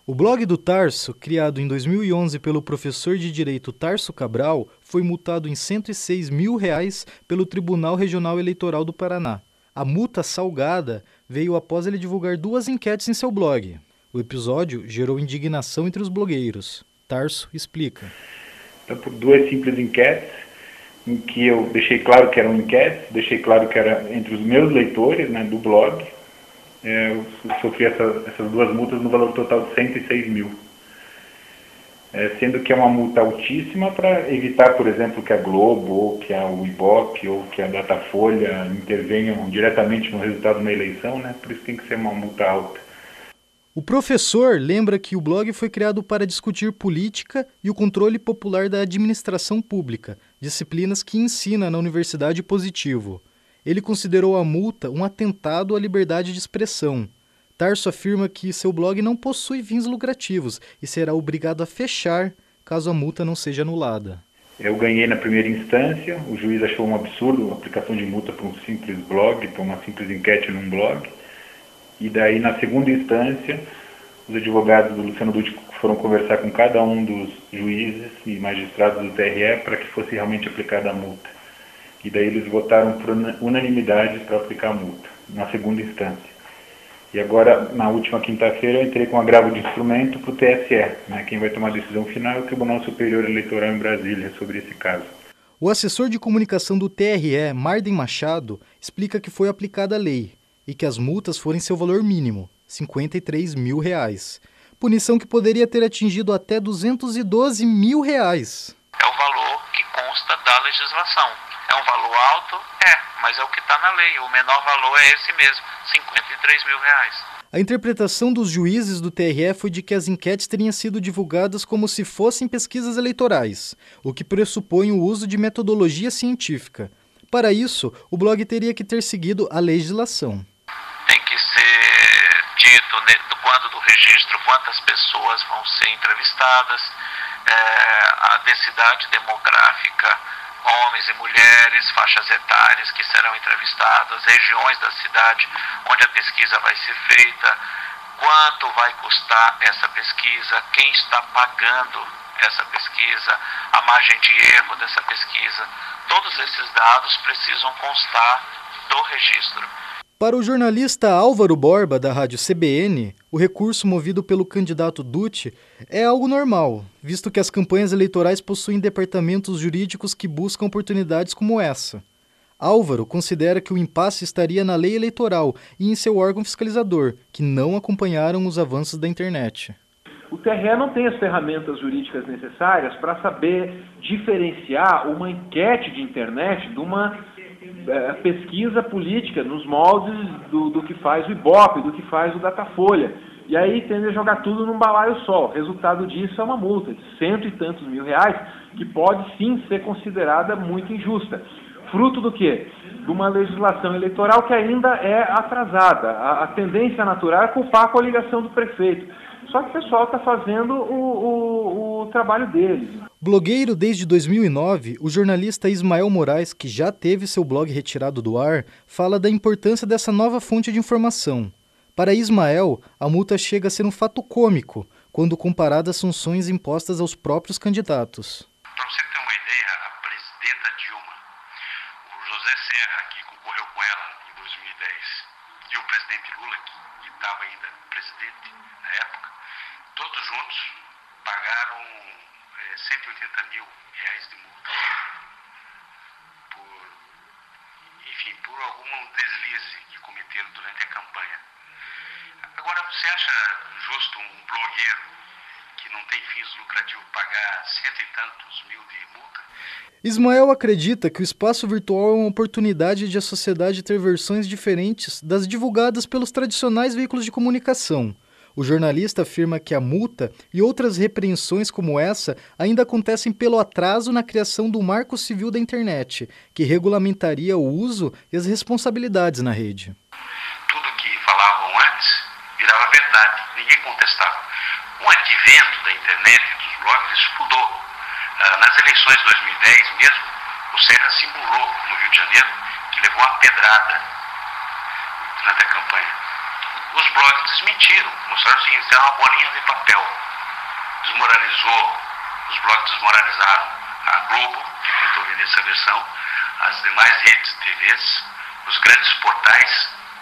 O blog do Tarso, criado em 2011 pelo professor de Direito Tarso Cabral, foi multado em R$ 106 mil pelo Tribunal Regional Eleitoral do Paraná. A multa salgada veio após ele divulgar 2 enquetes em seu blog. O episódio gerou indignação entre os blogueiros. Tarso explica. Então, por 2 simples enquetes, em que eu deixei claro que eram enquetes, deixei claro que era entre os meus leitores, né, do blog, eu sofri essas 2 multas no valor total de 106 mil. Sendo que é uma multa altíssima para evitar, por exemplo, que a Globo, ou que a Ibope, ou que a Datafolha intervenham diretamente no resultado de uma eleição, né? Por isso tem que ser uma multa alta. O professor lembra que o blog foi criado para discutir política e o controle popular da administração pública, disciplinas que ensina na Universidade Positivo. Ele considerou a multa um atentado à liberdade de expressão. Tarso afirma que seu blog não possui fins lucrativos e será obrigado a fechar caso a multa não seja anulada. Eu ganhei na primeira instância, o juiz achou um absurdo a aplicação de multa para um simples blog, para uma simples enquete num blog. E daí, na segunda instância, os advogados do Luciano Dutti foram conversar com cada um dos juízes e magistrados do TRE para que fosse realmente aplicada a multa. E daí eles votaram por unanimidade para aplicar a multa, na segunda instância. E agora, na última quinta-feira, eu entrei com agravo de instrumento para o TSE. Né? Quem vai tomar a decisão final é o Tribunal Superior Eleitoral em Brasília sobre esse caso. O assessor de comunicação do TRE, Marden Machado, explica que foi aplicada a lei e que as multas foram em seu valor mínimo, R$ 53 mil. Punição que poderia ter atingido até R$ 212 mil. É o valor que consta da legislação. É um valor alto? Mas é o que está na lei. O menor valor é esse mesmo, R$ 53 mil. A interpretação dos juízes do TRE foi de que as enquetes teriam sido divulgadas como se fossem pesquisas eleitorais, o que pressupõe o uso de metodologia científica. Para isso, o blog teria que ter seguido a legislação. Tem que ser dito do quando do registro, quantas pessoas vão ser entrevistadas, a densidade demográfica, homens e mulheres, faixas etárias que serão entrevistadas, regiões da cidade onde a pesquisa vai ser feita, quanto vai custar essa pesquisa, quem está pagando essa pesquisa, a margem de erro dessa pesquisa. Todos esses dados precisam constar do registro. Para o jornalista Álvaro Borba, da rádio CBN, o recurso movido pelo candidato Dutti é algo normal, visto que as campanhas eleitorais possuem departamentos jurídicos que buscam oportunidades como essa. Álvaro considera que o impasse estaria na lei eleitoral e em seu órgão fiscalizador, que não acompanharam os avanços da internet. O TRE não tem as ferramentas jurídicas necessárias para saber diferenciar uma enquete de internet de uma pesquisa política nos moldes do que faz o Ibope, do que faz o Datafolha. E aí tende a jogar tudo num balaio só. O resultado disso é uma multa de R$100 e tantos mil, que pode sim ser considerada muito injusta. Fruto do quê? De uma legislação eleitoral que ainda é atrasada. A tendência natural é culpar a coligação do prefeito. Só que o pessoal está fazendo o trabalho deles. Blogueiro desde 2009, o jornalista Ismael Moraes, que já teve seu blog retirado do ar, fala da importância dessa nova fonte de informação. Para Ismael, a multa chega a ser um fato cômico, quando comparada às sanções impostas aos próprios candidatos. Para você ter uma ideia, a presidenta Dilma, o José Serra, que concorreu com ela em 2010, e o presidente Lula, que estava ainda presidente na época, todos juntos pagaram 180 mil reais de multa por algum deslize que cometeram durante a campanha. Agora, você acha justo um blogueiro que não tem fins lucrativos pagar 100 e tantos mil de multa? Ismael acredita que o espaço virtual é uma oportunidade de a sociedade ter versões diferentes das divulgadas pelos tradicionais veículos de comunicação. O jornalista afirma que a multa e outras repreensões como essa ainda acontecem pelo atraso na criação do Marco Civil da Internet, que regulamentaria o uso e as responsabilidades na rede. Tudo que falavam antes virava verdade, ninguém contestava. Com o advento da internet e dos blogs, isso mudou. Nas eleições de 2010 mesmo, o Serra simulou no Rio de Janeiro que levou uma pedrada durante a campanha. os blogs desmentiram, mostraram o seguinte: é uma bolinha de papel. Desmoralizou, os blogs desmoralizaram a Globo, que tentou vender essa versão, as demais redes de TVs, os grandes portais,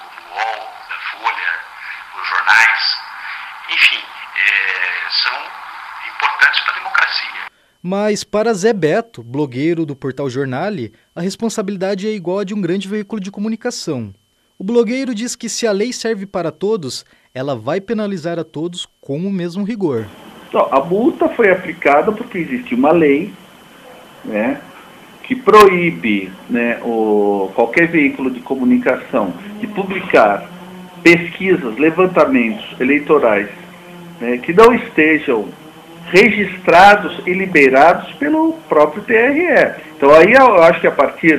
como o UOL, a Folha, os jornais, enfim, são importantes para a democracia. Mas para Zé Beto, blogueiro do portal Jornale, a responsabilidade é igual a de um grande veículo de comunicação. O blogueiro diz que se a lei serve para todos, ela vai penalizar a todos com o mesmo rigor. Então, a multa foi aplicada porque existe uma lei, né, que proíbe, né, qualquer veículo de comunicação de publicar pesquisas, levantamentos eleitorais, né, que não estejam registrados e liberados pelo próprio TRE. Então aí eu acho que a partir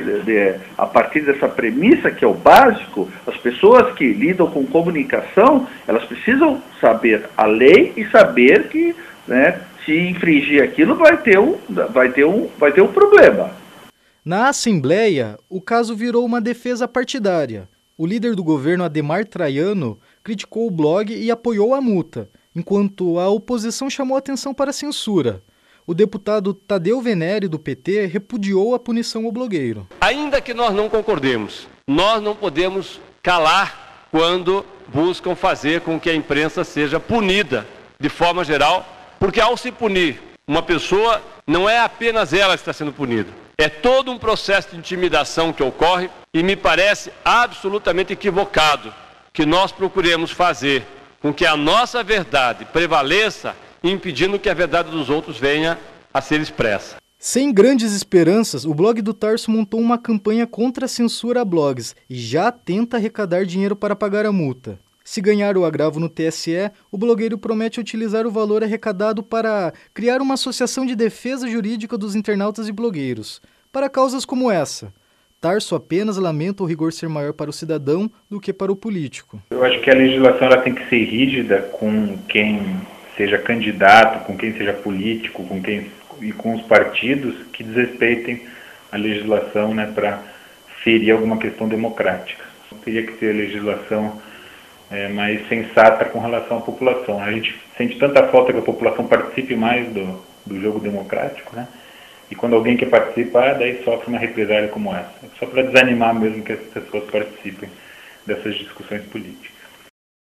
dessa premissa, que é o básico, as pessoas que lidam com comunicação, elas precisam saber a lei e saber que, né, se infringir aquilo vai ter um problema. Na Assembleia, o caso virou uma defesa partidária. O líder do governo, Adhemar Traiano, criticou o blog e apoiou a multa, enquanto a oposição chamou atenção para a censura. O deputado Tadeu Venere, do PT, repudiou a punição ao blogueiro. Ainda que nós não concordemos, nós não podemos calar quando buscam fazer com que a imprensa seja punida de forma geral, porque ao se punir uma pessoa, não é apenas ela que está sendo punida. É todo um processo de intimidação que ocorre e me parece absolutamente equivocado que nós procuremos fazer com que a nossa verdade prevaleça, impedindo que a verdade dos outros venha a ser expressa. Sem grandes esperanças, o blog do Tarso montou uma campanha contra a censura a blogs e já tenta arrecadar dinheiro para pagar a multa. Se ganhar o agravo no TSE, o blogueiro promete utilizar o valor arrecadado para criar uma associação de defesa jurídica dos internautas e blogueiros, para causas como essa. Tarso apenas lamenta o rigor ser maior para o cidadão do que para o político. Eu acho que a legislação ela tem que ser rígida com quem seja candidato, com quem seja político, e com os partidos que desrespeitem a legislação, né, para ferir alguma questão democrática. Teria que ser a legislação mais sensata com relação à população. A gente sente tanta falta que a população participe mais do jogo democrático, né? E quando alguém quer participar, daí sofre uma represália como essa. Só para desanimar mesmo que as pessoas participem dessas discussões políticas.